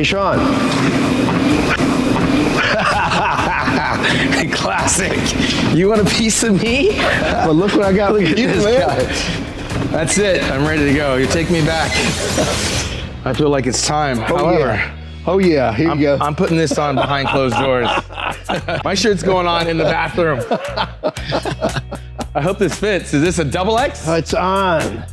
Hey, Shawn. Classic. You want a piece of me? Well, look what I got. Look at this guy. That's it. I'm ready to go. You take me back. I feel like it's time. Oh yeah, here you go. I'm putting this on behind closed doors. My shirt's going on in the bathroom. I hope this fits. Is this a double X? It's on.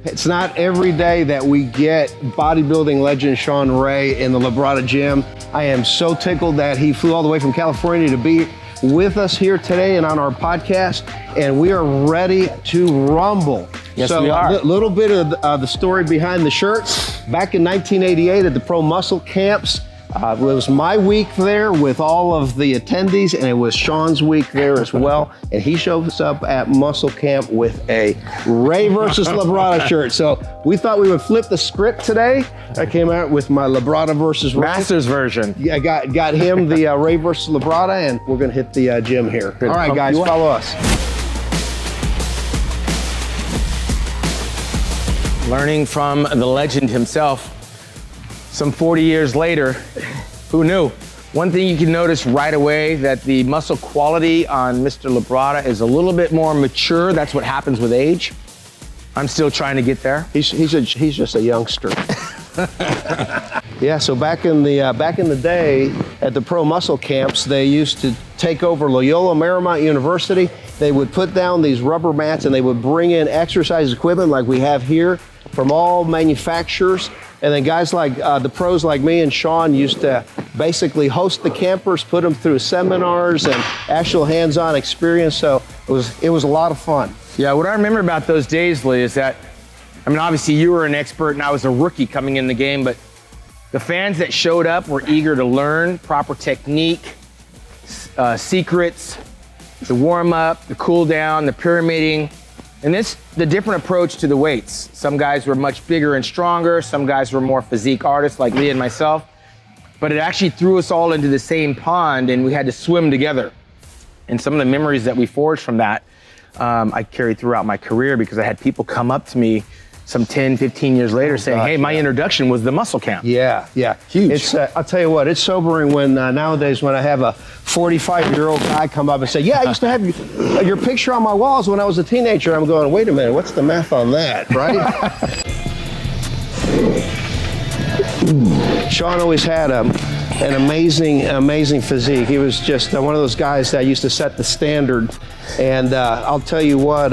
It's not every day that we get bodybuilding legend Shawn Ray in the Labrada Gym. I am so tickled that he flew all the way from California to be with us here today and on our podcast, and we are ready to rumble. Yes, so we are. A little bit of the story behind the shirts. Back in 1988 at the Pro Muscle Camps, it was my week there with all of the attendees, and it was Shawn's week there as well. And he shows up at Muscle Camp with a Ray versus Labrada shirt. So we thought we would flip the script today. I came out with my Labrada versus Ray. Masters version. Yeah, I got him the Ray versus Labrada, and we're gonna hit the gym here. All right, guys, follow us. Learning from the legend himself. Some 40 years later, who knew? One thing you can notice right away, that the muscle quality on Mr. Labrada is a little bit more mature. That's what happens with age. I'm still trying to get there. He's just a youngster. Yeah, so back in the day at the Pro Muscle Camps, they used to take over Loyola Marymount University. They would put down these rubber mats and they would bring in exercise equipment like we have here from all manufacturers. And then guys like the pros like me and Shawn used to basically host the campers, put them through seminars and actual hands-on experience. So it was a lot of fun. Yeah, what I remember about those days, Lee, is that, I mean, obviously you were an expert and I was a rookie coming in the game, but the fans that showed up were eager to learn proper technique, secrets, the warm-up, the cool-down, the pyramiding, and the different approach to the weights. Some guys were much bigger and stronger. Some guys were more physique artists like Lee and myself. But it actually threw us all into the same pond and we had to swim together. And some of the memories that we forged from that, I carried throughout my career because I had people come up to me some 10, 15 years later saying, hey, my introduction was the muscle camp. Yeah, yeah. Huge. It's, I'll tell you what, it's sobering when nowadays when I have a 45-year-old guy come up and say, yeah, I used to have your picture on my walls when I was a teenager. I'm going, wait a minute, what's the math on that, right? Shawn always had an amazing physique. He was just one of those guys that used to set the standard. And I'll tell you what,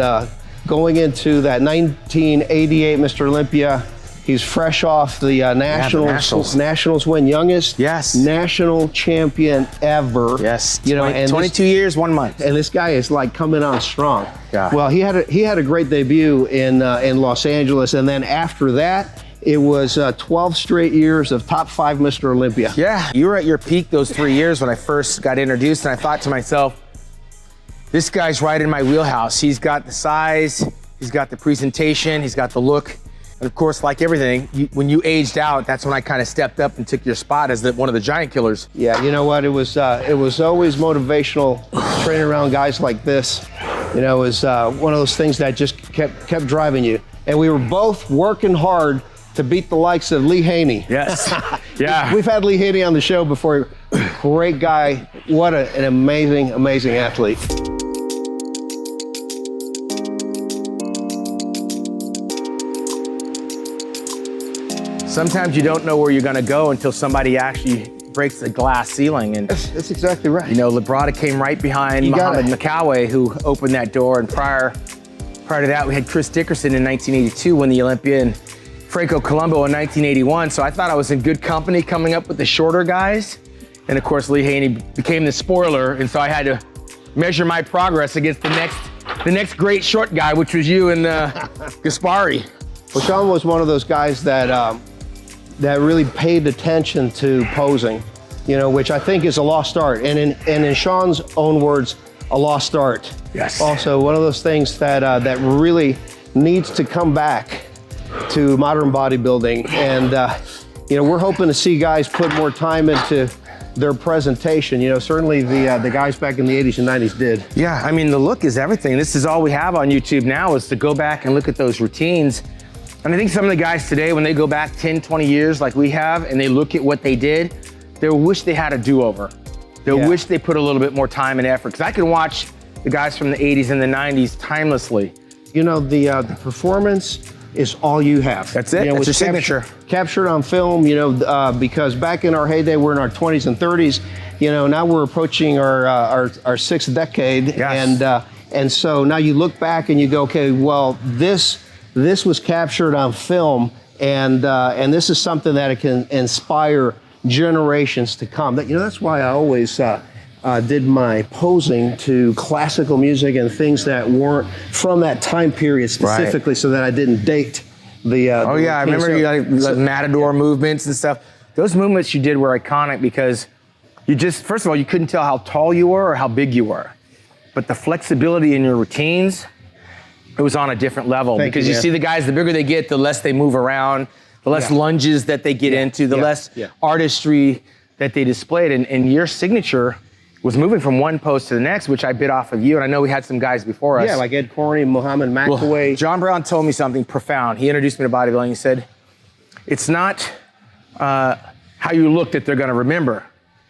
going into that 1988 Mr. Olympia, he's fresh off the Nationals win, youngest national champion ever. Yes, you know, and 22 years, 1 month. And this guy is like coming on strong. Yeah. Well, he had a great debut in Los Angeles, and then after that, it was 12 straight years of top 5 Mr. Olympia. Yeah, you were at your peak those 3 years when I first got introduced, and I thought to myself, this guy's right in my wheelhouse. He's got the size, he's got the presentation, he's got the look. And of course, like everything, when you aged out, that's when I kind of stepped up and took your spot as one of the giant killers. Yeah, you know what? It was always motivational training around guys like this. You know, it was one of those things that just kept driving you. And we were both working hard to beat the likes of Lee Haney. Yes, yeah. We've had Lee Haney on the show before. Great guy. What an amazing athlete. Sometimes you don't know where you're gonna go until somebody actually breaks the glass ceiling. And that's exactly right. You know, Labrada came right behind Muhammad McCoway, who opened that door. And prior to that, we had Chris Dickerson in 1982 win the Olympia, and Franco Colombo in 1981. So I thought I was in good company coming up with the shorter guys. And of course, Lee Haney became the spoiler. And so I had to measure my progress against the next great short guy, which was you and Gaspari. Well, Shawn was one of those guys that really paid attention to posing, you know, which I think is a lost art. And in Shawn's own words, a lost art. Yes. Also, one of those things that really needs to come back to modern bodybuilding. And, you know, we're hoping to see guys put more time into their presentation. You know, certainly the guys back in the 80s and 90s did. Yeah, I mean, the look is everything. This is all we have on YouTube now, is to go back and look at those routines. And I think some of the guys today, when they go back 10, 20 years like we have, and they look at what they did, they wish they had a do-over. They wish they put a little bit more time and effort. Because I can watch the guys from the 80s and the 90s timelessly. You know, the performance is all you have. That's it. That's your signature. Captured on film, you know, because back in our heyday, we're in our 20s and 30s. You know, now we're approaching our sixth decade. Yes. And so now you look back and you go, okay, well, this was captured on film, and this is something that it can inspire generations to come. You know, that's why I always did my posing to classical music and things that weren't from that time period specifically, so that I didn't date the. Oh yeah, I remember the Matador movements and stuff. Those movements you did were iconic because you just, first of all, you couldn't tell how tall you were or how big you were, but the flexibility in your routines, it was on a different level. Because you see the guys, the bigger they get, the less they move around, the less lunges that they get into, the less artistry that they displayed. And your signature was moving from one pose to the next, which I bit off of you. And I know we had some guys before us. Yeah, like Ed Corney, Muhammad McAway. Well, John Brown told me something profound. He introduced me to bodybuilding. He said, it's not how you look that they're gonna remember.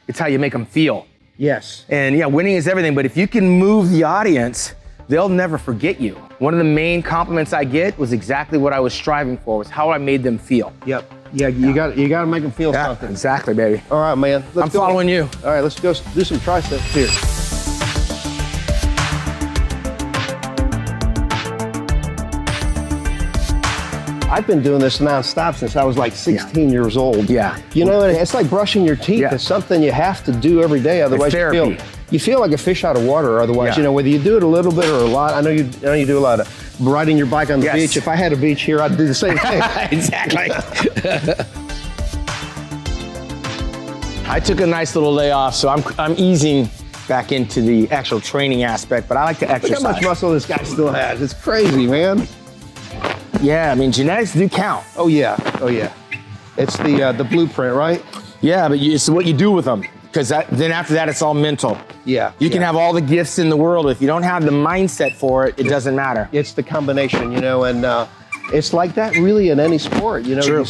It's how you make them feel. Yes. And yeah, winning is everything, but if you can move the audience, they'll never forget you. One of the main compliments I get was exactly what I was striving for, was how I made them feel. Yep. Yeah, you got to make them feel something. Exactly, baby. All right, man. I'm following you. All right, let's go do some triceps here. I've been doing this nonstop since I was like 16 years old. Yeah. You know, it's like brushing your teeth. It's something you have to do every day, otherwise you feel like a fish out of water. Otherwise, you know, whether you do it a little bit or a lot. I know you do a lot of riding your bike on the beach. If I had a beach here, I'd do the same thing. Exactly. I took a nice little layoff, so I'm easing back into the actual training aspect, but I like to exercise. Look how much muscle this guy still has. It's crazy, man. Yeah, I mean, genetics do count. Oh yeah, oh yeah. It's the blueprint, right? Yeah, but it's what you do with them, because then after that, it's all mental. Yeah. You can have all the gifts in the world. If you don't have the mindset for it, it doesn't matter. It's the combination, you know, and it's like that really in any sport. You know, True.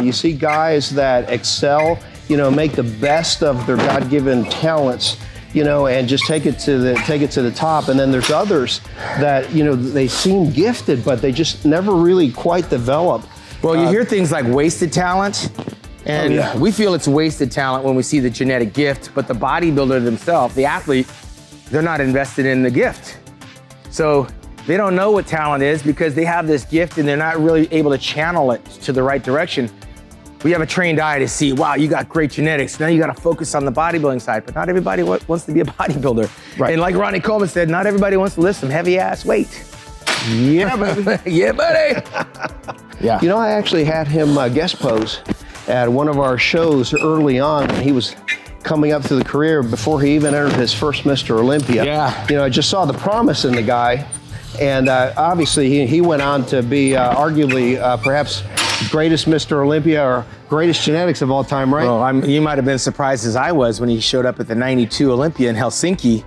you see guys that excel, you know, make the best of their God-given talents, you know, and just take it to the top. And then there's others that, you know, they seem gifted, but they just never really quite develop. Well, you hear things like wasted talent, and we feel it's wasted talent when we see the genetic gift, but the bodybuilder themselves, the athlete, they're not invested in the gift. So they don't know what talent is because they have this gift and they're not really able to channel it to the right direction. We have a trained eye to see, wow, you got great genetics. Now you got to focus on the bodybuilding side, but not everybody wants to be a bodybuilder. Right. And like Ronnie Coleman said, not everybody wants to lift some heavy ass weight. Yeah, baby. Yeah, buddy. Yeah. You know, I actually had him guest pose at one of our shows early on when he was coming up through the career before he even entered his first Mr. Olympia. Yeah. You know, I just saw the promise in the guy. And obviously he went on to be arguably perhaps greatest Mr. Olympia or greatest genetics of all time, right? Well, you might have been surprised as I was when he showed up at the '92 Olympia in Helsinki.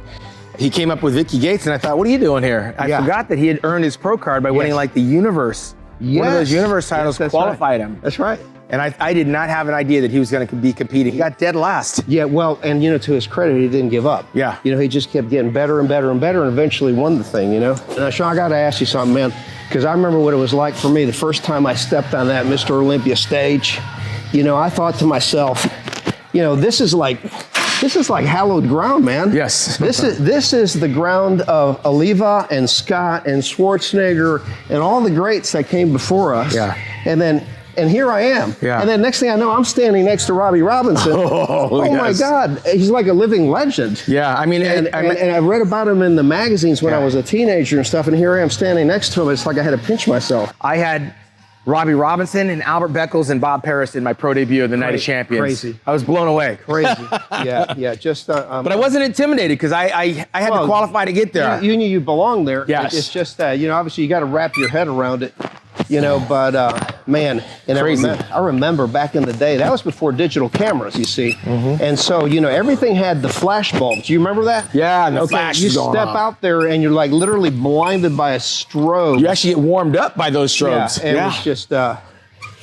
He came up with Vicky Gates and I thought, what are you doing here? I forgot that he had earned his pro card by winning like the universe. One of those universe titles qualified him. That's right. And I did not have an idea that he was going to be competing. He got dead last. Yeah, well, and you know, to his credit, he didn't give up. Yeah. You know, he just kept getting better and better and better and eventually won the thing, you know? Now, Shawn, I got to ask you something, man, because I remember what it was like for me the first time I stepped on that Mr. Olympia stage. You know, I thought to myself, you know, this is like hallowed ground, man. Yes. This is the ground of Oliva and Scott and Schwarzenegger and all the greats that came before us. Yeah. And here I am. Yeah. And then next thing I know, I'm standing next to Robbie Robinson. Oh my God, he's like a living legend. Yeah, I mean, and I read about him in the magazines when I was a teenager and stuff, and here I am standing next to him. It's like I had to pinch myself. I had Robbie Robinson and Albert Beckles and Bob Paris in my pro debut of the Night of Champions. Crazy. I was blown away. Crazy. Yeah. Just. But I wasn't intimidated because I had to qualify to get there. You knew you belonged there. Yes. It's just that, you know, obviously you got to wrap your head around it. you know, but man, and Crazy. I remember back in the day, that was before digital cameras, you see. And so, you know, everything had the flash bulbs. You remember that? Yeah, and the flash you is going step on. out there and you're like literally blinded by a strobe. You actually get warmed up by those strobes. Yeah,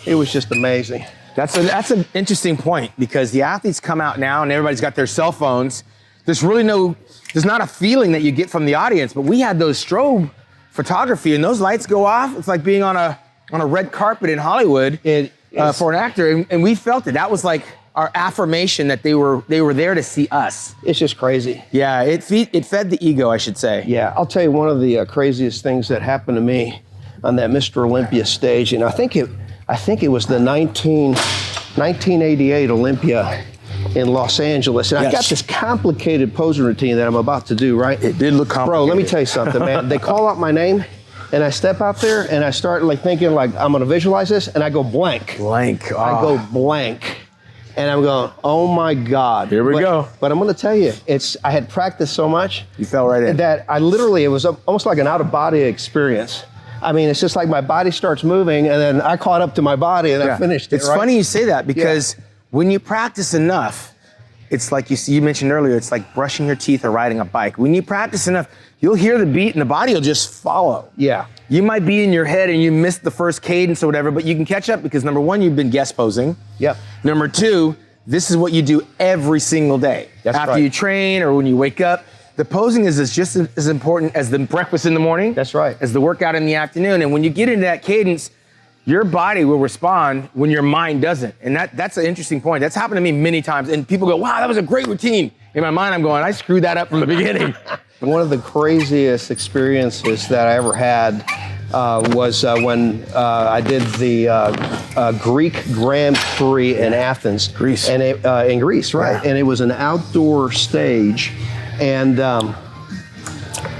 it was just amazing. That's an interesting point, because the athletes come out now and everybody's got their cell phones. There's not a feeling that you get from the audience, but we had those strobe photography, and those lights go off. It's like being on a red carpet in Hollywood for an actor, and we felt it. That was like our affirmation that they were there to see us. It's just crazy. Yeah, it fed the ego, I should say. Yeah, I'll tell you one of the craziest things that happened to me on that Mr. Olympia stage, and I think it was the 1988 Olympia in Los Angeles. And I got this complicated posing routine that I'm about to do, right? It did look complicated. Bro, let me tell you something, man. They call out my name, and I step out there, and I start like thinking like, I'm gonna visualize this, and I go blank. Blank. Oh. I go blank. And I'm going, oh my God. Here we go. But I'm gonna tell you, I had practiced so much. You fell right in. That it was almost like an out-of-body experience. I mean, it's just like my body starts moving, and then I caught up to my body, and I finished it. It's funny you say that, because when you practice enough, it's like you mentioned earlier, it's like brushing your teeth or riding a bike. When you practice enough, you'll hear the beat and the body will just follow. Yeah. You might be in your head and you missed the first cadence or whatever, but you can catch up because number one, you've been guest posing. Yep. Number two, this is what you do every single day. After you train or when you wake up. The posing is just as important as the breakfast in the morning. That's right. As the workout in the afternoon. And when you get into that cadence, your body will respond when your mind doesn't. And that's an interesting point. That's happened to me many times. And people go, wow, that was a great routine. In my mind, I'm going, I screwed that up from the beginning. One of the craziest experiences that I ever had was when I did the Greek Grand Prix in Athens. Greece. And in Greece, right. Yeah. And it was an outdoor stage, and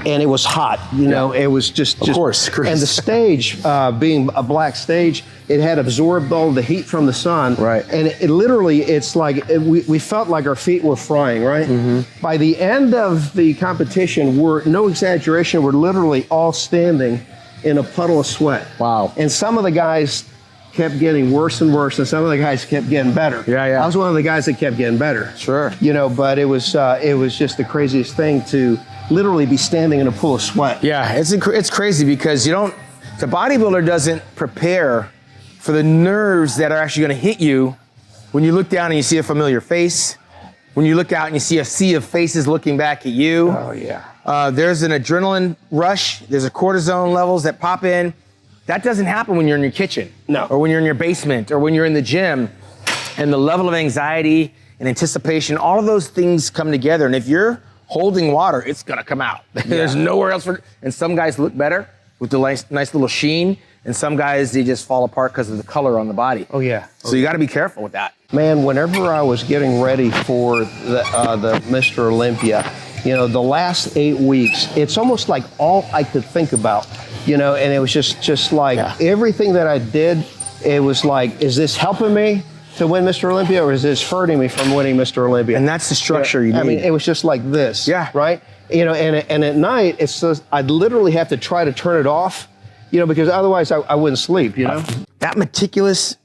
it was hot, you know, it was just of course, Greece. And the stage, being a black stage, it had absorbed all the heat from the sun. Right. And it literally, it's like, we felt like our feet were frying, right? Mm-hmm. By the end of the competition, no exaggeration, we're literally all standing in a puddle of sweat. Wow. And some of the guys kept getting worse and worse, and some of the guys kept getting better. Yeah. I was one of the guys that kept getting better. Sure. You know, but it was just the craziest thing to literally be standing in a pool of sweat. Yeah, it's crazy because the bodybuilder doesn't prepare for the nerves that are actually gonna hit you when you look down and you see a familiar face, when you look out and you see a sea of faces looking back at you. Oh yeah. There's an adrenaline rush, there's a cortisone levels that pop in. That doesn't happen when you're in your kitchen. No. Or when you're in your basement, or when you're in the gym. And the level of anxiety and anticipation, all of those things come together. And if you're holding water, it's gonna come out. There's nowhere else and some guys look better with the nice little sheen, and some guys, they just fall apart because of the color on the body. Oh yeah. So you gotta be careful with that. Man, whenever I was getting ready for the Mr. Olympia, you know, the last 8 weeks, it's almost like all I could think about, you know, and it was just like everything that I did, it was like, is this helping me to win Mr. Olympia, or is this hurting me from winning Mr. Olympia? And that's the structure you need. I mean, it was just like this, Yeah. right? You know, and at night, it's just, I'd literally have to try to turn it off, you know, because otherwise I wouldn't sleep, you know? That meticulous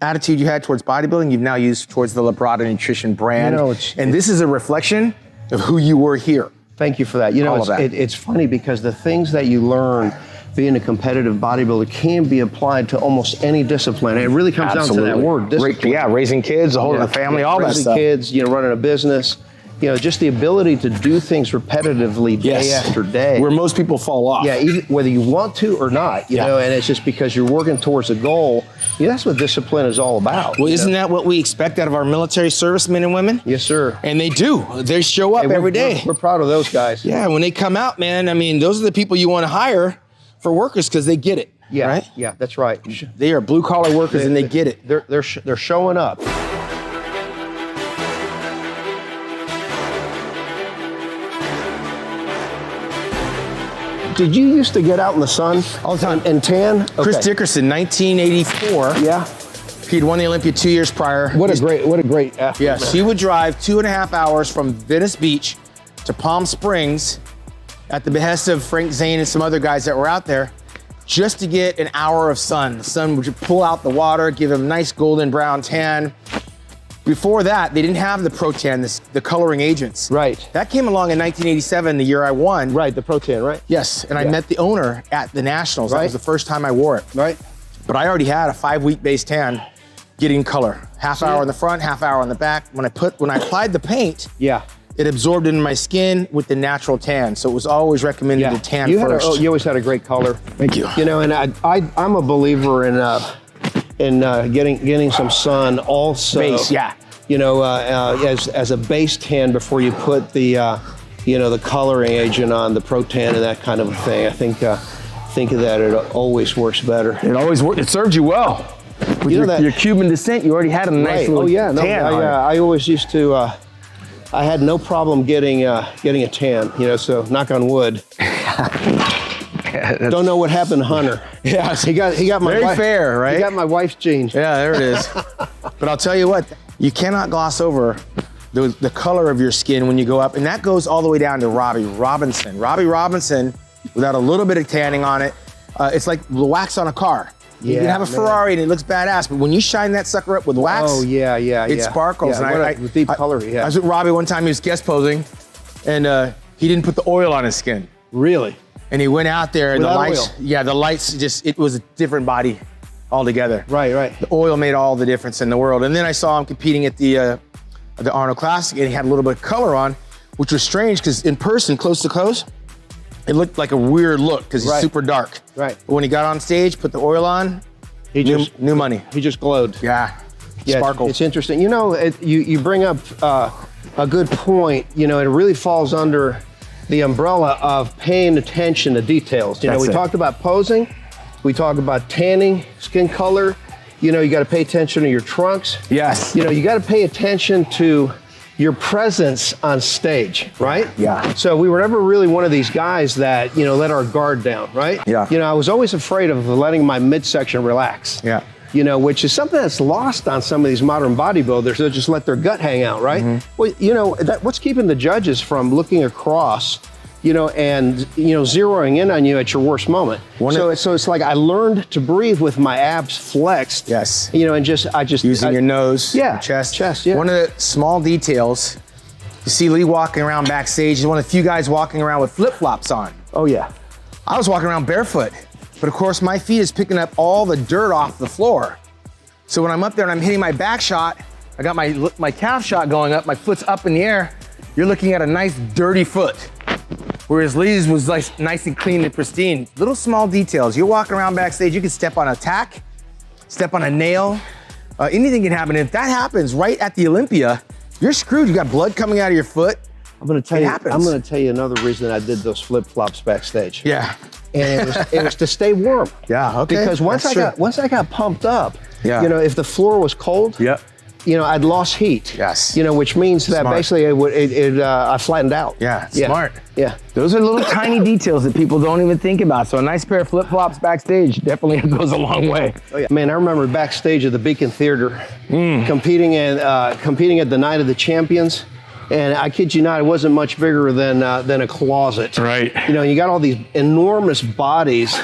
attitude you had towards bodybuilding, you've now used towards the Labrada Nutrition brand. You know, and this is a reflection of who you were here. Thank you for that. You know, All of that. it's funny because the things that you learn being a competitive bodybuilder can be applied to almost any discipline. And it really comes down to that word, discipline. Raising kids, holding a family, all that Raising stuff. kids, you know, running a business. You know, just the ability to do things repetitively day after day. Where most people fall off. Yeah, even whether you want to or not, you know, and it's just because you're working towards a goal. Yeah, that's what discipline is all about. Well, isn't that what we expect out of our military servicemen and women? Yes, sir. And they do. They show up every day. We're proud of those guys. Yeah, when they come out, man, I mean, those are the people you want to hire for workers because they get it. Yeah, right? Yeah, that's right. They are blue collar workers and they get it. They're showing up. Did you used to get out in the sun all the time and tan? Okay. Chris Dickerson, 1984. Yeah. He'd won the Olympia 2 years prior. What a great athlete. Yes, he would drive 2.5 hours from Venice Beach to Palm Springs at the behest of Frank Zane and some other guys that were out there just to get an hour of sun. The sun would pull out the water, give them a nice golden brown tan. Before that, they didn't have the Pro Tan, the coloring agents. Right. That came along in 1987, the year I won. Right, the Pro Tan, right? Yes, and I met the owner at the Nationals. Right. That was the first time I wore it. Right. But I already had a 5-week base tan getting color. Half hour on the front, half hour on the back. When I applied the paint, Yeah. it absorbed into my skin with the natural tan. So it was always recommended to tan first. You always had a great color. Thank you. You know, and I'm a believer in getting some sun also. Base, yeah. You know, as a base tan before you put the the coloring agent on, the Pro Tan and that kind of a thing. I think that it always works better. It always worked. It served you well. With your Cuban descent, you already had a nice little tan on it. I always used to. I had no problem getting a tan. You know, so knock on wood. Don't know what happened to Hunter. Yeah, he got my very fair, right? He got my wife's genes. Yeah, there it is. But I'll tell you what, you cannot gloss over the color of your skin when you go up, and that goes all the way down to Robbie Robinson. Robbie Robinson, without a little bit of tanning on it, it's like the wax on a car. You can have a Ferrari and it looks badass, but when you shine that sucker up with wax, it sparkles. Yeah, and deep color. I was with Robbie one time, he was guest posing, and he didn't put the oil on his skin. Really? And he went out there and without the lights it was a different body altogether. Right. The oil made all the difference in the world. And then I saw him competing at the Arnold Classic, and he had a little bit of color on, which was strange because in person, close to close, it looked like a weird look because he's super dark. Right. But when he got on stage, put the oil on, he just new money. He just glowed. Yeah. Sparkled. It's interesting. You know, you bring up a good point. You know, it really falls under the umbrella of paying attention to details. You know, we talked about posing, we talked about tanning, skin color. You know, you got to pay attention to your trunks. Yes. You know, you got to pay attention to your presence on stage, right? Yeah. So we were never really one of these guys that, let our guard down, right? Yeah. You know, I was always afraid of letting my midsection relax. Yeah. You know, which is something that's lost on some of these modern bodybuilders. They'll just let their gut hang out, right? Mm-hmm. Well, you know, what's keeping the judges from looking across, and zeroing in on you at your worst moment. So it's like I learned to breathe with my abs flexed. Yes. And using your nose, your chest. Yeah. One of the small details, you see Lee walking around backstage. He's one of the few guys walking around with flip-flops on. Oh yeah. I was walking around barefoot, but of course my feet is picking up all the dirt off the floor. So when I'm up there and I'm hitting my back shot, I got my calf shot going up, my foot's up in the air. You're looking at a nice dirty foot. Whereas Lee's was like nice and clean and pristine. Little small details. You're walking around backstage, you can step on a tack, step on a nail, anything can happen. If that happens right at the Olympia, you're screwed. You got blood coming out of your foot. I'm gonna tell you another reason I did those flip-flops backstage. Yeah. And it was to stay warm. Yeah, okay. Because once I got pumped up, if the floor was cold, I'd lost heat. Yes. Which means that basically I flattened out. Yeah, smart. Yeah. Those are little tiny details that people don't even think about. So a nice pair of flip-flops backstage definitely goes a long way. Oh, yeah. Man, I remember backstage at the Beacon Theater competing at the Night of the Champions. And I kid you not, it wasn't much bigger than a closet. Right. You got all these enormous bodies,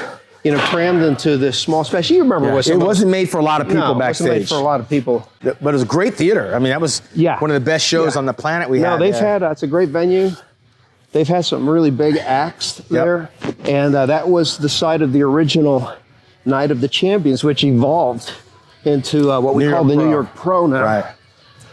crammed into this small space. You remember what it wasn't made for a lot of people backstage. It wasn't made for a lot of people. But it was a great theater. I mean, that was one of the best shows on the planet we had. It's a great venue. They've had some really big acts there. And that was the site of the original Night of the Champions, which evolved into what we call the New York Pro now. Right.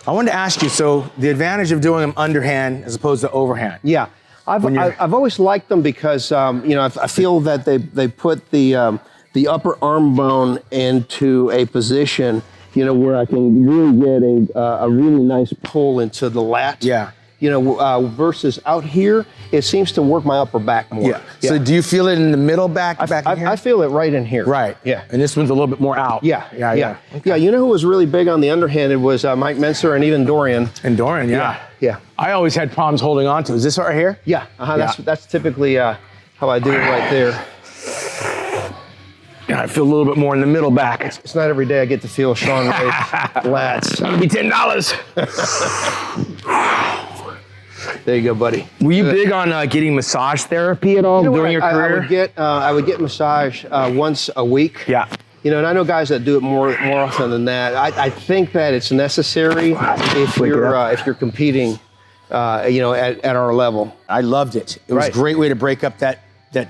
I wanted to ask you, so the advantage of doing them underhand as opposed to overhand. Yeah. I've always liked them because I feel that they put the upper arm bone into a position where I can really get a really nice pull into the lat. Yeah. Versus out here, it seems to work my upper back more. Yeah. So do you feel it in the middle back in here? I feel it right in here. Right. Yeah. And this one's a little bit more out. Yeah. Okay. Yeah. You know who was really big on the underhanded was Mike Menser and even Dorian. And Dorian, yeah. I always had problems holding on to. Is this right here? Yeah. That's typically how I do it right there. Yeah, I feel a little bit more in the middle back. It's not every day I get to feel Shawn Ray's lats. That'll be $10. There you go, buddy. Were you big on getting massage therapy at all during your career? I would get massage once a week. Yeah. You know, and I know guys that do it more often than that. I think that it's necessary if you're competing, you know, at our level. I loved it. It was a great way to break up that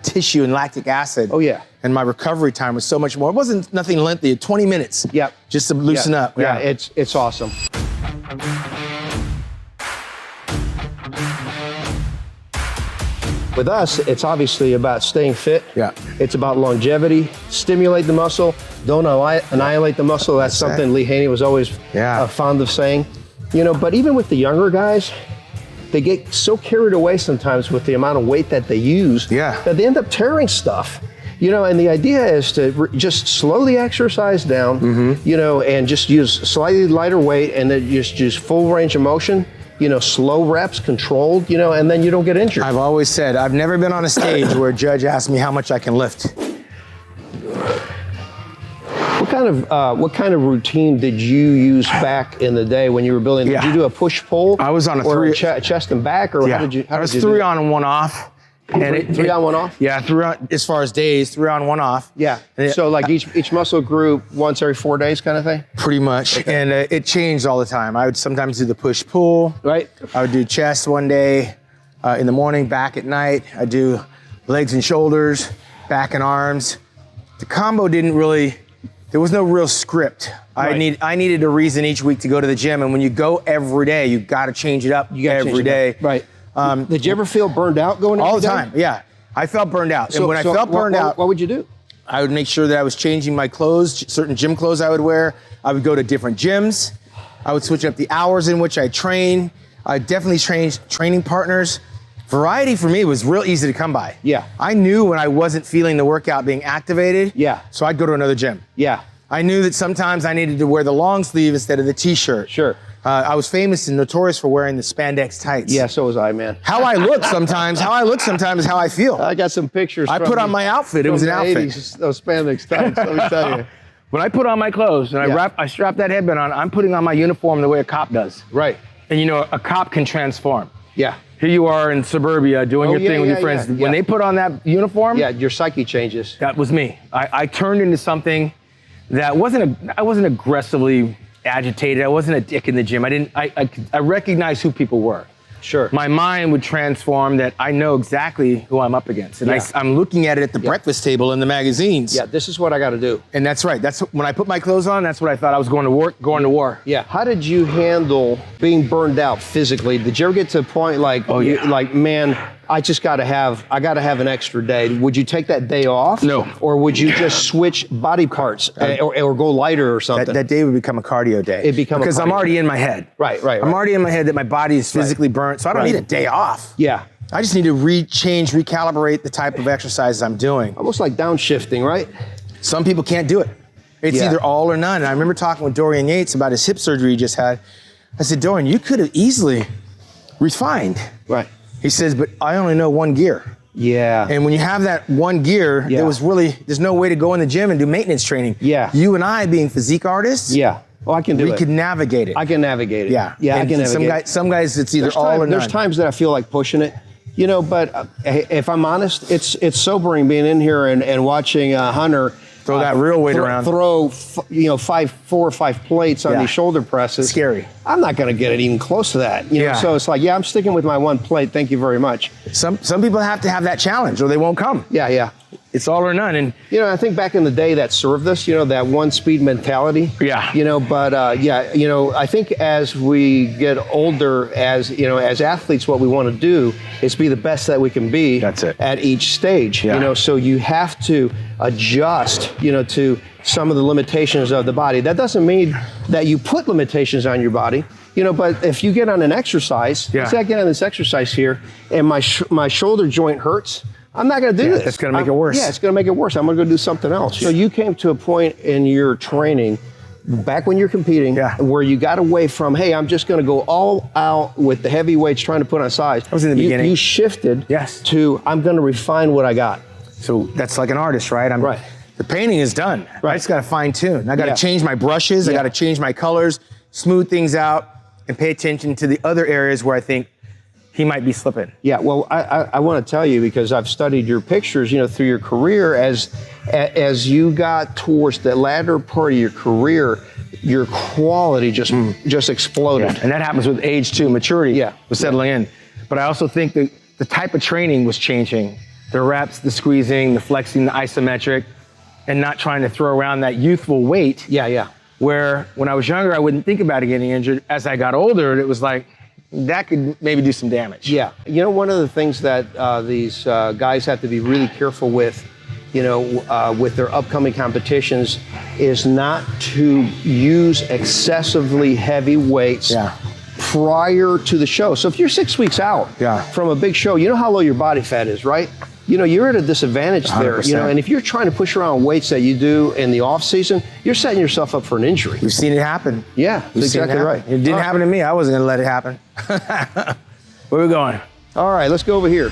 tissue and lactic acid. Oh yeah. And my recovery time was so much more. It wasn't nothing lengthy. 20 minutes. Yep. Just to loosen up. Yeah. It's awesome. With us, it's obviously about staying fit. Yeah. It's about longevity, stimulate the muscle, don't annihilate the muscle. That's something Lee Haney was always fond of saying. You know, but even with the younger guys, they get so carried away sometimes with the amount of weight that they use that they end up tearing stuff. You know, and the idea is to just slowly exercise down, you know, and just use slightly lighter weight and then just use full range of motion. You know, slow reps, controlled, you know, and then you don't get injured. I've always said, I've never been on a stage where a judge asked me how much I can lift. What kind of routine did you use back in the day when you were building? Did you do a push-pull? I was on a or chest and back, or how did you? I was 3 on and 1 off. And three on, 1 off? Yeah, 3 on, as far as days, 3 on, 1 off. Yeah. So like each muscle group once every 4 days kind of thing? Pretty much. Okay. And it changed all the time. I would sometimes do the push-pull. Right. I would do chest one day in the morning, back at night. I do legs and shoulders, back and arms. The combo didn't really, there was no real script. Right. I needed a reason each week to go to the gym. And when you go every day, you got to change it up every day. Right. Did you ever feel burned out going all the time? Yeah, I felt burned out. So, and when I felt burned out, what would you do? I would make sure that I was changing my clothes, certain gym clothes I would wear. I would go to different gyms. I would switch up the hours in which I train. I definitely changed training partners. Variety for me was real easy to come by. Yeah. I knew when I wasn't feeling the workout being activated. Yeah. So I'd go to another gym. Yeah. I knew that sometimes I needed to wear the long sleeve instead of the t-shirt. Sure. I was famous and notorious for wearing the spandex tights. Yeah, so was I, man. How I look sometimes is how I feel. I got some pictures. I put on my outfit. It was an outfit. 80s, those spandex tights, let me tell you. When I put on my clothes and I strap that headband on, I'm putting on my uniform the way a cop does. Right. And you know, a cop can transform. Yeah. Here you are in suburbia doing your thing with your friends. When they put on that uniform, your psyche changes. That was me. I turned into something that I wasn't aggressively agitated. I wasn't a dick in the gym. I recognized who people were. Sure. My mind would transform that I know exactly who I'm up against. And I'm looking at it at the breakfast table in the magazines. Yeah, this is what I got to do. And that's right. That's when I put my clothes on, that's what I thought I was going to war. Yeah. How did you handle being burned out physically? Did you ever get to a point like, like, man, I got to have an extra day? Would you take that day off? No. Or would you just switch body parts or go lighter or something? That day would become a cardio day. Because I'm already in my head. Right. I'm already in my head that my body is physically burnt, so I don't need a day off. Yeah. I just need to recalibrate the type of exercises I'm doing. Almost like downshifting, right? Some people can't do it. It's either all or none. And I remember talking with Dorian Yates about his hip surgery he just had. I said, Dorian, you could have easily refined. Right. He says, but I only know one gear. Yeah. And when you have that one gear, there's no way to go in the gym and do maintenance training. Yeah. You and I being physique artists. Yeah. Oh, I can do it. We could navigate it. I can navigate it. Yeah. Yeah, I can navigate it. Some guys, it's either all or none. There's times that I feel like pushing it, you know, but if I'm honest, it's sobering being in here and watching Hunter throw that real weight around. Throw, 4 or 5 plates on these shoulder presses. Scary. I'm not going to get it even close to that. You know? So it's like, I'm sticking with my one plate. Thank you very much. Some people have to have that challenge or they won't come. Yeah. It's all or none. And you know, I think back in the day that served us, you know, that one speed mentality. Yeah. You know, but you know, I think as we get older, as athletes, what we want to do is be the best that we can be. That's it. At each stage. Yeah. You know, so you have to adjust, you know, to some of the limitations of the body. That doesn't mean that you put limitations on your body. You know, but if you get on an exercise, say I get on this exercise here, and my shoulder joint hurts, I'm not going to do this. It's going to make it worse. Yeah, it's going to make it worse. I'm going to go do something else. So you came to a point in your training, back when you're competing, where you got away from, hey, I'm just going to go all out with the heavy weights trying to put on size. That was in the beginning. You shifted to, I'm going to refine what I got. So that's like an artist, right? The painting is done. I just got to fine tune. I got to change my brushes. I got to change my colors, smooth things out, and pay attention to the other areas where I think he might be slipping. Yeah, well, I want to tell you, because I've studied your pictures, you know, through your career, as you got towards the latter part of your career, your quality just exploded. Yeah. And that happens with age too, maturity was settling in. But I also think that the type of training was changing. The reps, the squeezing, the flexing, the isometric, and not trying to throw around that youthful weight. Yeah. Where when I was younger, I wouldn't think about it getting injured. As I got older, it was like, that could maybe do some damage. Yeah, you know, one of the things that these guys have to be really careful with, you know, with their upcoming competitions, is not to use excessively heavy weights prior to the show. So if you're 6 weeks out from a big show, you know how low your body fat is, right? You know, you're at a disadvantage 100%. there, you know, and if you're trying to push around weights that you do in the off season, you're setting yourself up for an injury. We've seen it happen. Yeah, that's exactly right. It didn't happen to me. I wasn't gonna let it happen. Where are we going? All right, let's go over here.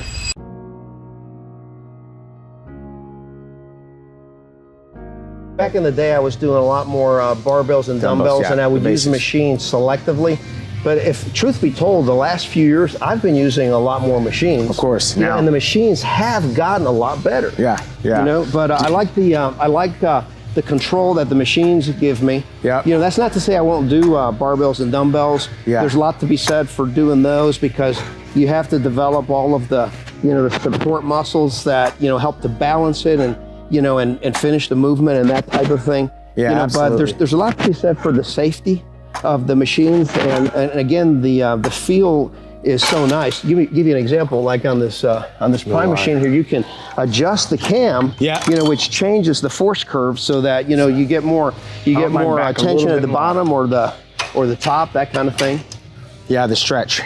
Back in the day, I was doing a lot more barbells and dumbbells, and I would use the machines selectively. But if truth be told, the last few years, I've been using a lot more machines. Of course, now. And the machines have gotten a lot better. Yeah. You know, but I like the control that the machines give me. Yeah. You know, that's not to say I won't do barbells and dumbbells. Yeah. There's a lot to be said for doing those, because you have to develop all of the, you know, the support muscles that, you know, help to balance it and, you know, and finish the movement and that type of thing. Yeah, you know, absolutely. But there's a lot to be said for the safety of the machines, and again, the feel is so nice. Give you an example, like on this Prime machine here, you can adjust the cam, you know, which changes the force curve so that, you know, you get more tension at the bottom or the top, that kind of thing. Yeah, the stretch.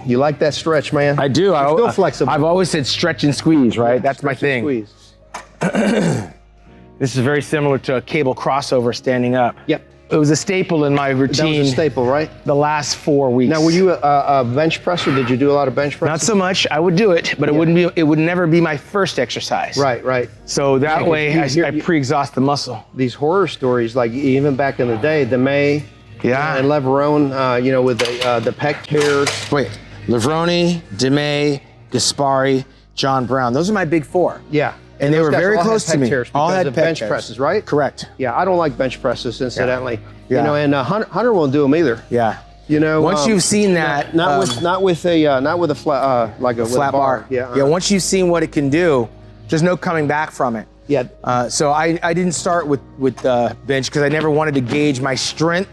You like that stretch, man? I do. It's still flexible. I've always said stretch and squeeze, right? That's my thing. Squeeze. This is very similar to a cable crossover standing up. Yep. It was a staple in my routine. That was a staple, right? The last 4 weeks. Now, were you a bench presser? Did you do a lot of bench press? Not so much. I would do it, but it would never be my first exercise. Right. So that way, I pre-exhaust the muscle. These horror stories, like even back in the day, DeMay, and Leverone, you know, with the pec tears. Wait, Leverone, DeMay, Gaspari, John Brown. Those are my big four. Yeah. And they were very close to me. All had bench presses, right? Correct. Yeah, I don't like bench presses, incidentally. Yeah. You know, and Hunter won't do them either. Yeah. You know, once you've seen that, not with a flat flat bar. Yeah. Once you've seen what it can do, there's no coming back from it. Yeah. So I didn't start with bench because I never wanted to gauge my strength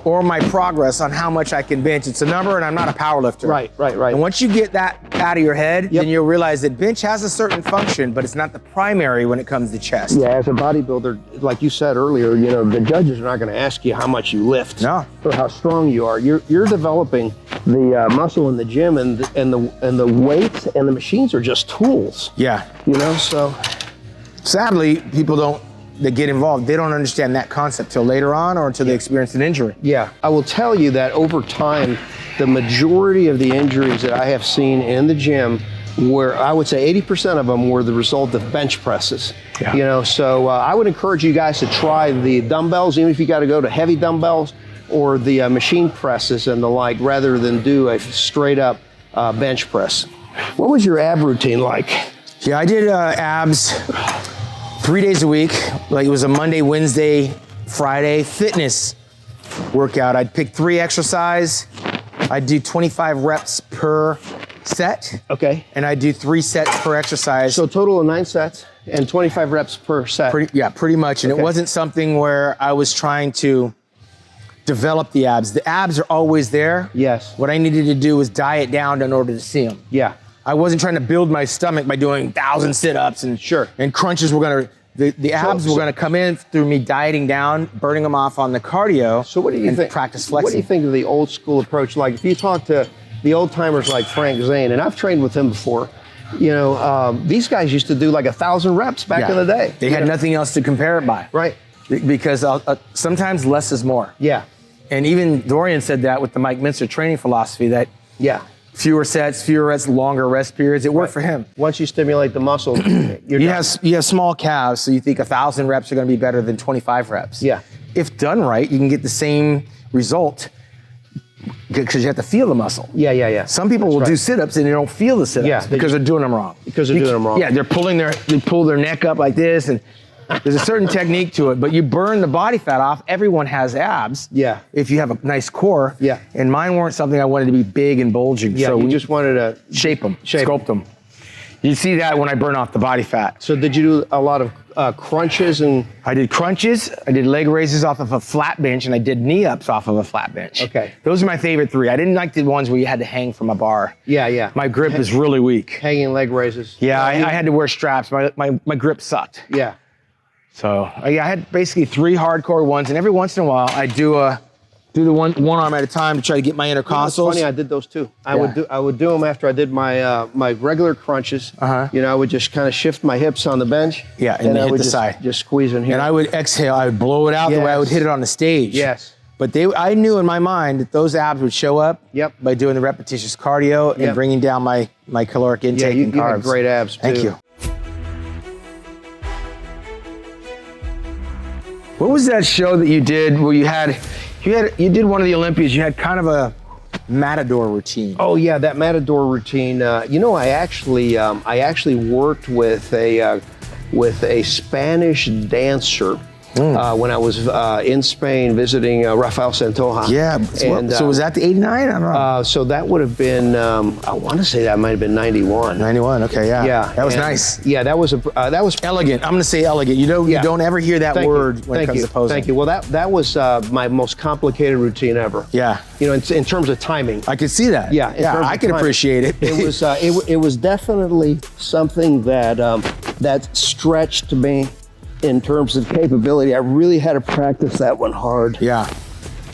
or my progress on how much I can bench. It's a number, and I'm not a power lifter. Right. And once you get that out of your head, then you'll realize that bench has a certain function, but it's not the primary when it comes to chest. Yeah, as a bodybuilder, like you said earlier, you know, the judges are not going to ask you how much you lift or how strong you are. You're developing the muscle in the gym, and the weights and the machines are just tools. Yeah. You know, so sadly, people that get involved, they don't understand that concept till later on or until they experience an injury. Yeah, I will tell you that over time, the majority of the injuries that I have seen in the gym, where I would say 80% of them were the result of bench presses. Yeah. You know, so I would encourage you guys to try the dumbbells, even if you got to go to heavy dumbbells or the machine presses and the like, rather than do a straight up bench press. What was your ab routine like? Yeah, I did abs 3 days a week. Like, it was a Monday, Wednesday, Friday fitness workout. I'd pick 3 exercise. I'd do 25 reps per set. Okay. And I'd do 3 sets per exercise. So total of 9 sets and 25 reps per set. Pretty much. And it wasn't something where I was trying to develop the abs. The abs are always there. Yes. What I needed to do was diet down in order to see them. Yeah. I wasn't trying to build my stomach by doing 1,000 sit-ups and crunches were gonna, the abs were gonna come in through me dieting down, burning them off on the cardio. So what do you think? Practice flexing. What do you think of the old school approach? Like, if you talk to the old timers like Frank Zane, and I've trained with him before, you know, these guys used to do like 1,000 reps back in the day. They had nothing else to compare it by. Right. Because sometimes less is more. Yeah. And even Dorian said that with the Mike Mincer training philosophy, that fewer sets, fewer reps, longer rest periods. It worked for him. Once you stimulate the muscle, you have small calves, so you think 1,000 reps are going to be better than 25 reps. Yeah. If done right, you can get the same result because you have to feel the muscle. Yeah. Some people will do sit-ups and they don't feel the sit-ups because they're doing them wrong. Because they're doing them wrong. Yeah, they pull their neck up like this, and there's a certain technique to it, but you burn the body fat off. Everyone has abs. Yeah. If you have a nice core. Yeah. And mine weren't something I wanted to be big and bulging. Yeah, so you just wanted to shape them, sculpt them. You see that when I burn off the body fat. So did you do a lot of crunches and? I did crunches, I did leg raises off of a flat bench, and I did knee ups off of a flat bench. Okay. Those are my favorite 3. I didn't like the ones where you had to hang from a bar. Yeah. My grip is really weak. Hanging leg raises. Yeah, I had to wear straps. My grip sucked. Yeah. So I had basically 3 hardcore ones, and every once in a while I do the one arm at a time to try to get my intercostals. It's funny, I did those too. I would do them after I did my my regular crunches. You know, I would just kind of shift my hips on the bench. Yeah, and I hit would the side. Just squeeze in here. And I would exhale. I would blow it out the way I would hit it on the stage. Yes. But I knew in my mind that those abs would show up by doing the repetitious cardio and bringing down my caloric intake and carbs. You had great abs too. Thank you. What was that show that you did where you did one of the Olympias, you had kind of a matador routine? Oh yeah, that matador routine. You know, I actually worked with a Spanish dancer when I was in Spain visiting Rafael Santoja. Yeah, so was that the 89? I don't know. So that would have been, I want to say that might have been 91. 91, okay, yeah. Yeah. That was nice. Yeah, that was elegant. I'm gonna say elegant. You don't ever hear that word when it comes to posing. Thank you. Well, that was my most complicated routine ever. Yeah. You know, in terms of timing. I could see that. Yeah. I can appreciate it. It was definitely something that stretched me in terms of capability. I really had to practice that one hard. Yeah.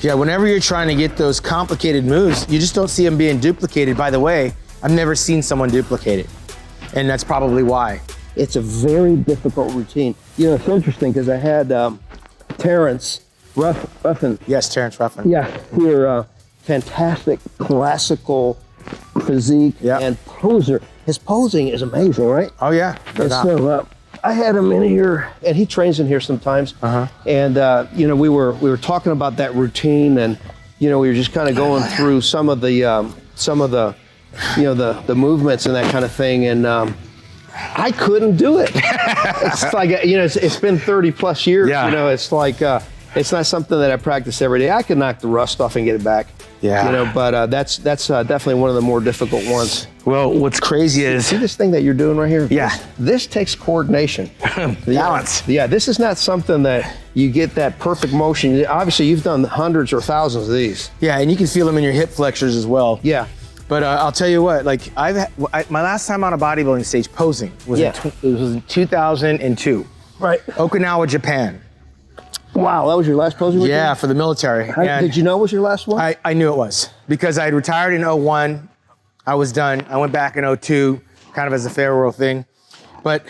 Yeah, whenever you're trying to get those complicated moves, you just don't see them being duplicated. By the way, I've never seen someone duplicate it. And that's probably why. It's a very difficult routine. You know, it's interesting because I had Terrence Ruffin. Yes, Terrence Ruffin. Yeah, here, fantastic classical physique and poser. His posing is amazing, right? Oh yeah. And so I had him in here, and he trains in here sometimes. And you know, we were talking about that routine, and you know, we were just kind of going through some of the you know, the movements and that kind of thing, and I couldn't do it. It's like, you know, it's been 30 plus years. You know, it's like it's not something that I practice every day. I could knock the rust off and get it back. Yeah. You know, but that's definitely one of the more difficult ones. Well, what's crazy is... See this thing that you're doing right here? Yeah. This takes coordination. Balance. Yeah, this is not something that you get that perfect motion. Obviously, you've done hundreds or thousands of these. Yeah, and you can feel them in your hip flexors as well. Yeah. But I'll tell you what, like my last time on a bodybuilding stage posing was in 2002. Right. Okinawa, Japan. Wow, that was your last posing routine? Yeah, for the military. Did you know it was your last one? I knew it was, because I had retired in 01. I was done. I went back in 02, kind of as a farewell thing. But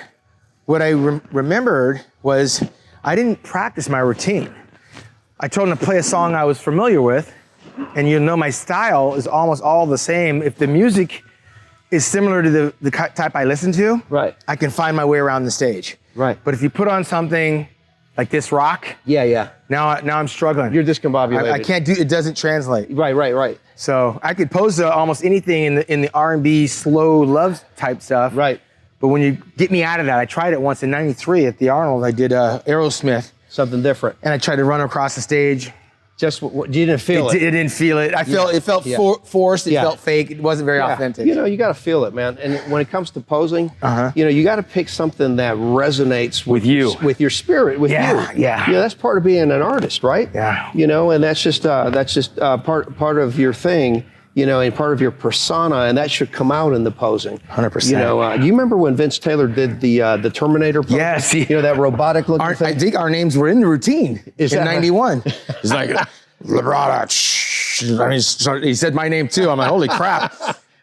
what I remembered was I didn't practice my routine. I told him to play a song I was familiar with, and you know my style is almost all the same. If the music is similar to the type I listen to, right, I can find my way around the stage. Right. But if you put on something like this rock, now I'm struggling. You're discombobulated. I can't do it. Doesn't translate. Right. So I could pose almost anything in the R&B slow love type stuff. Right. But when you get me out of that, I tried it once in '93 at the Arnold. I did Aerosmith. Something different. And I tried to run across the stage. Just you didn't feel it. It didn't feel it. It felt forced. It felt fake. It wasn't very authentic. You know, you got to feel it, man. And when it comes to posing, you know, you got to pick something that resonates with you, with your spirit, with you. Yeah. You know, that's part of being an artist, right? Yeah. You know, and that's just part of your thing. You know, and part of your persona, and that should come out in the posing. 100%. You know, you remember when Vince Taylor did the Terminator pose? Yes. You know, that robotic looking thing? I think our names were in the routine in '91. He's like, Labrada. He said my name too. I'm like, holy crap.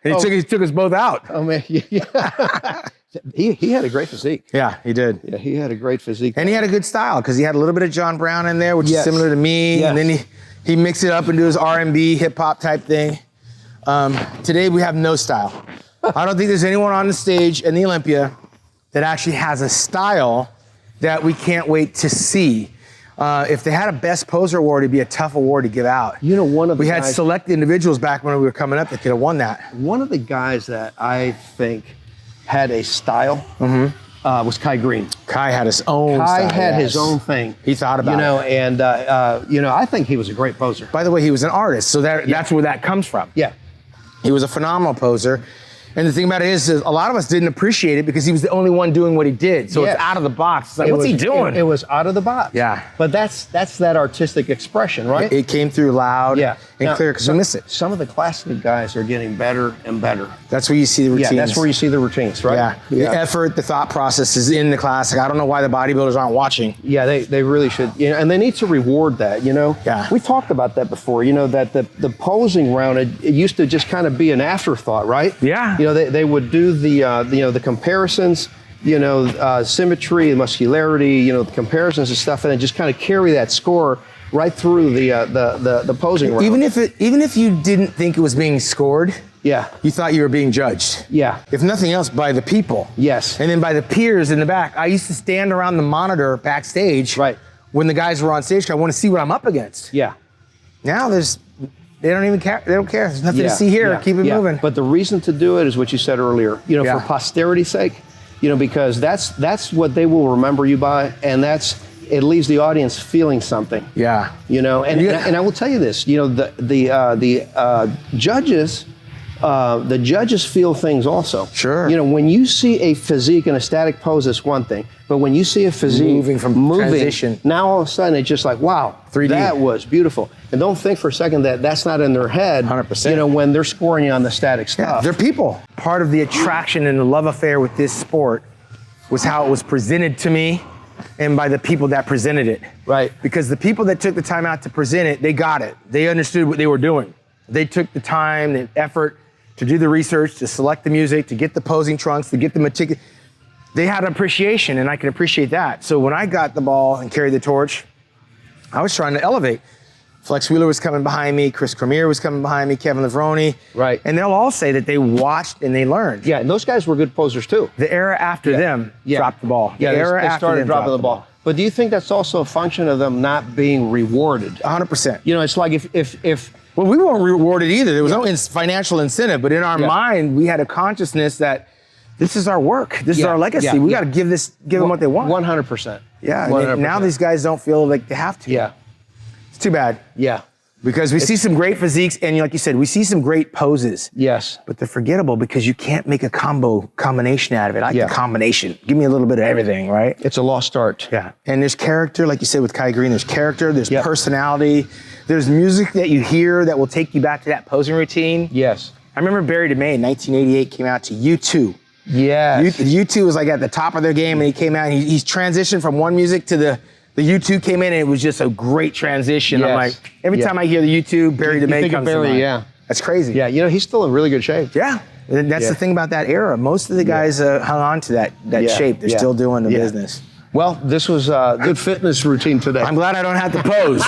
And he took us both out. Oh, man. Yeah. He had a great physique. Yeah, he did. Yeah, he had a great physique. And he had a good style, because he had a little bit of John Brown in there, which is similar to me. And then he mixed it up into his R&B, hip hop type thing. Today we have no style. I don't think there's anyone on the stage in the Olympia that actually has a style that we can't wait to see. If they had a best poser award, it'd be a tough award to give out. You know, one of the we had select individuals back when we were coming up that could have won that. One of the guys that I think had a style was Kai Green. Kai had his own Kai style, had his own thing. He thought about it. And I think he was a great poser. By the way, he was an artist, so that's where that comes from. Yeah. He was a phenomenal poser. And the thing about it is a lot of us didn't appreciate it because he was the only one doing what he did. So it's out of the box. It's like, what's he doing? It was out of the box. Yeah. But that's that artistic expression, right? It came through loud and clear because we miss it. Some of the classic guys are getting better and better. That's where you see the routines. Yeah, that's where you see the routines, right? Yeah. The effort, the thought process is in the classic. I don't know why the bodybuilders aren't watching. Yeah, they really should. And they need to reward that, Yeah. We talked about that before, that the posing round, it used to just kind of be an afterthought, right? Yeah. They would do the comparisons, symmetry, muscularity, the comparisons and stuff, and then just kind of carry that score right through the posing round. Even if you didn't think it was being scored, you thought you were being judged. Yeah. If nothing else, by the people. Yes. And then by the peers in the back. I used to stand around the monitor backstage. Right. When the guys were on stage, I want to see what I'm up against. Yeah. Now they don't even care. They don't care. There's nothing to see here. Yeah. Keep it moving. But the reason to do it is what you said earlier, for posterity's sake, because that's what they will remember you by, and it leaves the audience feeling something. Yeah. And I will tell you this, the judges feel things also. Sure. When you see a physique in a static pose, it's one thing, but when you see a physique moving, transition, now all of a sudden it's just like, wow, 3D. That was beautiful. And don't think for a second that that's not in their head. 100%. When they're scoring you on the static stuff. Yeah, they're people. Part of the attraction and the love affair with this sport was how it was presented to me and by the people that presented it. Right. Because the people that took the time out to present it, they got it. They understood what they were doing. They took the time and effort to do the research, to select the music, to get the posing trunks, to get the meticulous. They had an appreciation, and I can appreciate that. So when I got the ball and carried the torch, I was trying to elevate. Flex Wheeler was coming behind me, Chris Cormier was coming behind me, Kevin Lavroni. Right. And they'll all say that they watched and they learned. Yeah, and those guys were good posers too. The era after them dropped the ball. Yeah, the era they after started them dropping the ball. But do you think that's also a function of them not being rewarded? 100%. It's like if well, we weren't rewarded either. There was no financial incentive, but in our mind, we had a consciousness that this is our work. This is our legacy. We got to give them what they want. 100%. Yeah. 100%. Now these guys don't feel like they have to. Yeah. It's too bad. Yeah. Because we see some great physiques, and like you said, we see some great poses. Yes. But they're forgettable because you can't make a combination out of it. I like the combination. Give me a little bit of everything, right? It's a lost art. Yeah. And there's character, like you said with Kai Green, there's character, there's personality, there's music that you hear that will take you back to that posing routine. Yes. I remember Barry DeMay in 1988 came out to U2. Yes. U2 was like at the top of their game, and he came out and he's transitioned from one music to the U2 came in, and it was just a great transition. Yes. I'm like, every time I hear the U2, Barry DeMay comes to mind. Yeah. That's crazy. Yeah, he's still in really good shape. Yeah. And that's the thing about that era. Most of the guys hung on to that shape. They're still doing the business. Well, this was a good fitness routine today. I'm glad I don't have to pose.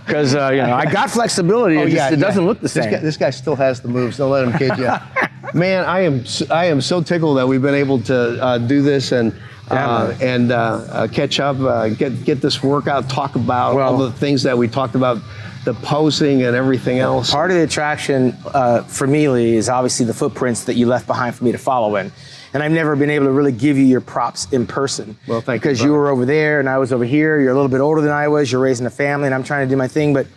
Because, I got flexibility. It doesn't look the same. This guy still has the moves. Don't let him kid you. Man, I am so tickled that we've been able to do this and catch up, get this workout, talk about all the things that we talked about, the posing and everything else. Part of the attraction for me, Lee, is obviously the footprints that you left behind for me to follow in. And I've never been able to really give you your props in person. Well, thank you. Because you were over there and I was over here. You're a little bit older than I was. You're raising a family and I'm trying to do my thing. But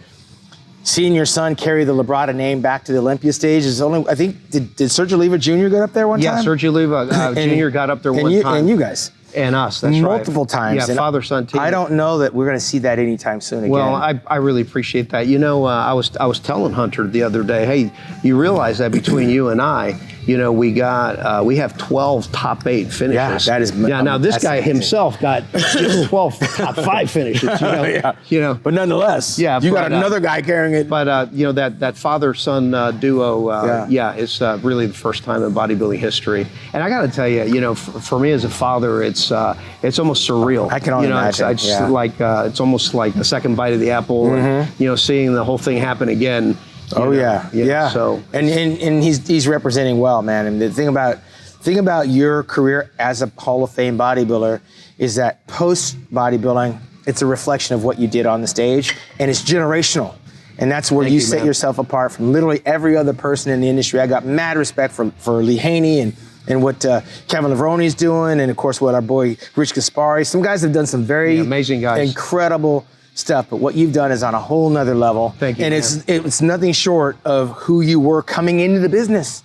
seeing your son carry the Labrada name back to the Olympia stage is only, I think, did Sergio Oliva Jr. get up there one time? Yeah, Sergio Oliva Jr. got up there one time. And you guys. And us, that's multiple times. Yeah, father-son team. I don't know that we're going to see that anytime soon again. Well, I really appreciate that. I was telling Hunter the other day, hey, you realize that between you and I, we have 12 top 8 finishes. Yeah, that is. Yeah, now this guy himself got 12 top 5 finishes. But nonetheless, you got another guy carrying it. But that father-son duo, it's really the first time in bodybuilding history. And I got to tell you, for me as a father, it's almost surreal. I can only imagine. It's almost like the second bite of the apple. And, seeing the whole thing happen again. Yeah. So and he's representing well, man. And the thing about your career as a Hall of Fame bodybuilder is that post bodybuilding, it's a reflection of what you did on the stage, and it's generational. And that's where you set yourself apart from literally every other person in the industry. I got mad respect for Lee Haney and what Kevin Levroni's doing, and of course what our boy Rich Gaspari. Some guys have done some very amazing guys, incredible stuff, but what you've done is on a whole nother level. Thank you. And it's nothing short of who you were coming into the business.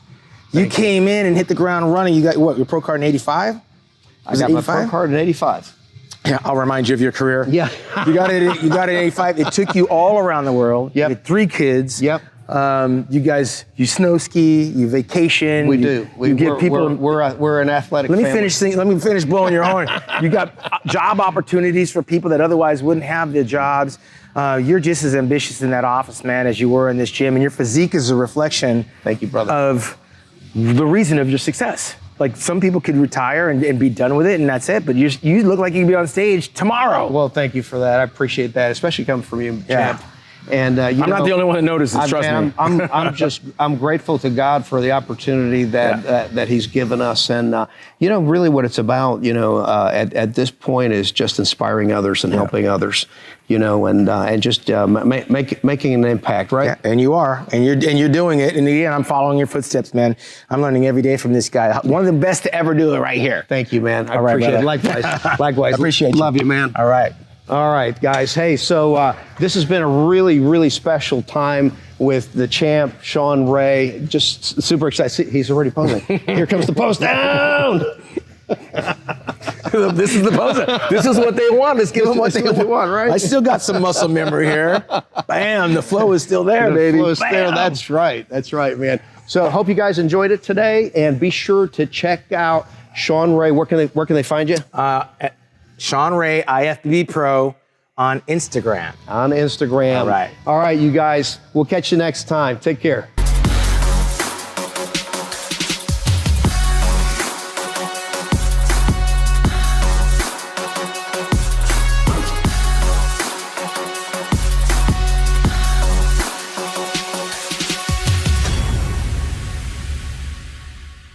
You came in and hit the ground running. You got what, your pro card in 85? I got my pro card in 85. Yeah, I'll remind you of your career. Yeah. You got it in 85. It took you all around the world. Yep. You had 3 kids. Yep. You guys, you snow ski, you vacation. We do. We're an athletic family. Let me finish blowing your horn. You got job opportunities for people that otherwise wouldn't have the jobs. You're just as ambitious in that office, man, as you were in this gym, and your physique is a reflection. Thank you, brother. Of the reason of your success. Like, some people could retire and be done with it, and that's it. But you look like you could be on stage tomorrow. Well, thank you for that. I appreciate that, especially coming from you, champ. And I'm not the only one that notices. Trust me. I'm grateful to God for the opportunity that He's given us, and really what it's about, at this point is just inspiring others and helping others, and just making an impact, right? Yeah, and you are, and you're doing it. And again, I'm following your footsteps, man. I'm learning every day from this guy. One of the best to ever do it, right here. Thank you, man. I appreciate it. Likewise. Appreciate you. Love you, man. All right. All right, guys. Hey, so this has been a really, really special time with the champ, Shawn Ray. Just super excited. See, he's already posing. Here comes the post down. This is the pose. This is what they want. Let's give them what they want, right? I still got some muscle memory here. Bam, the flow is still there, baby. The flow is there. That's right. That's right, man. So I hope you guys enjoyed it today, and be sure to check out Shawn Ray. Where can they find you? At Shawn Ray, IFBB Pro on Instagram. On Instagram. All right. All right, you guys. We'll catch you next time. Take care.